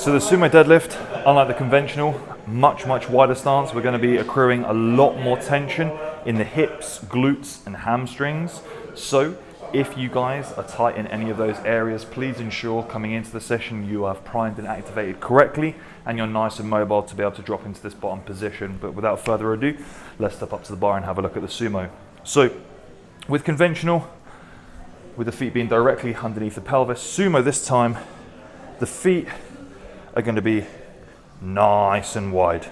So the sumo deadlift, unlike the conventional, much wider stance, we're going to be accruing a lot more tension in the hips, glutes and hamstrings. So if you guys are tight in any of those areas, please ensure coming into the session you have primed and activated correctly and you're nice and mobile to be able to drop into this bottom position. But without further ado, let's step up to the bar and have a look at the sumo. So with conventional, with the feet being directly underneath the pelvis, sumo this time, the feet are going to be nice and wide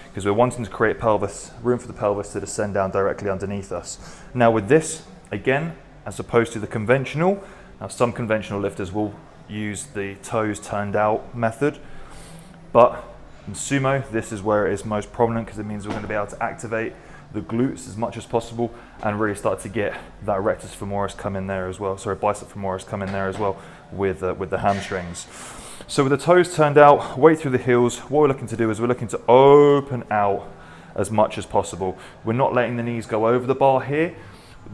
because we're wanting to create room for the pelvis to descend down directly underneath us. Now with this, again, as opposed to the conventional, now some conventional lifters will use the toes turned out method, but in sumo, this is where it is most prominent because it means we're going to be able to activate the glutes as much as possible and really start to get that rectus femoris come in there as well, bicep femoris come in there as well with the hamstrings. So with the toes turned out, weight through the heels, what we're looking to do is we're looking to open out as much as possible. We're not letting the knees go over the bar here.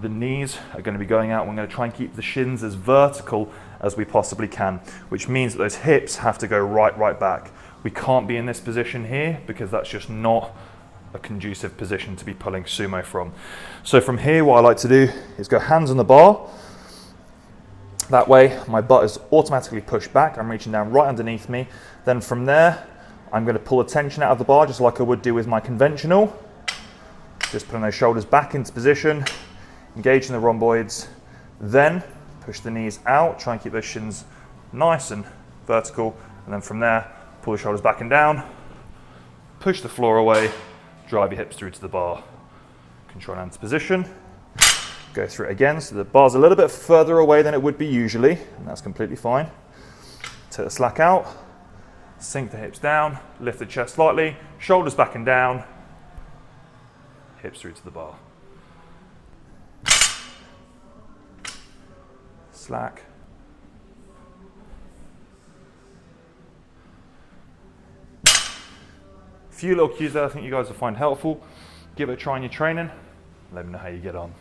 The knees are going to be going out. We're going to try and keep the shins as vertical as we possibly can, which means that those hips have to go right back. We can't be in this position here because that's just not a conducive position to be pulling sumo from. So from here, what I like to do is go hands on the bar. That way, my butt is automatically pushed back. I'm reaching down right underneath me. Then from there, I'm going to pull the tension out of the bar just like I would do with my conventional. Just putting those shoulders back into position, engaging the rhomboids. Then push the knees out, try and keep those shins nice and vertical. And then from there, pull the shoulders back and down, push the floor away, drive your hips through to the bar. Control into position. Go through it again, so the bar's a little bit further away than it would be usually, and that's completely fine. Take the slack out, sink the hips down, lift the chest slightly, shoulders back and down, hips through to the bar. Slack. A few little cues there I think you guys will find helpful. Give it a try in your training. Let me know how you get on.